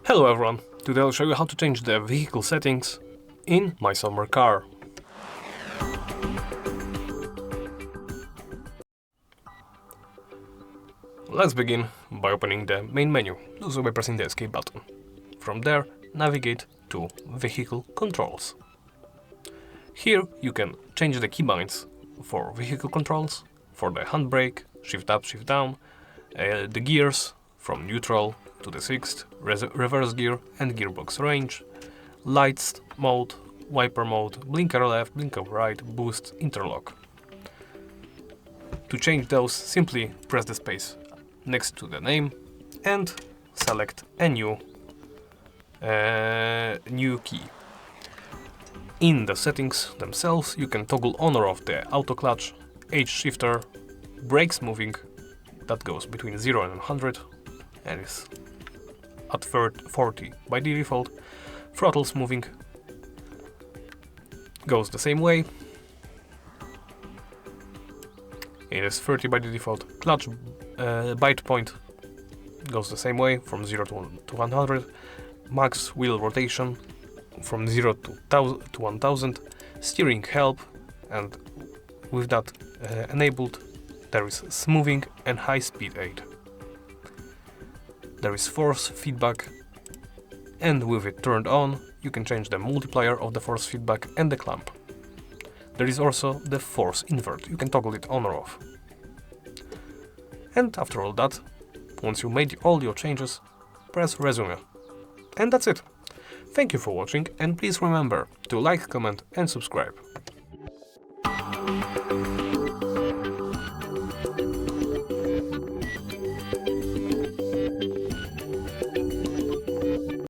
Hello everyone, today I'll show you how to change the vehicle settings in my summer car. Let's begin by opening the main menu, do so by pressing the escape button. From there, navigate to Vehicle Controls. Here you can change the keybinds for vehicle controls, for the handbrake, shift up, shift down, the gears from neutral to the 6th, reverse gear and gearbox range, lights mode, wiper mode, blinker left, blinker right, boost, interlock. To change those, simply press the space next to the name and select a new key. In the settings themselves you can toggle on or off the auto clutch, H shifter, brakes moving, that goes between 0 and 100 and is at 40 by default, throttles moving goes the same way, it is 30 by default, clutch bite point goes the same way from 0 to 100, max wheel rotation from 0 to 1000, steering help, and with that enabled there is smoothing and high speed aid. There is force feedback, and with it turned on you can change the multiplier of the force feedback and the clamp. There is also the force invert, you can toggle it on or off. And after all that, once you made all your changes, press resume. And that's it. Thank you for watching, and please remember to like, comment and subscribe.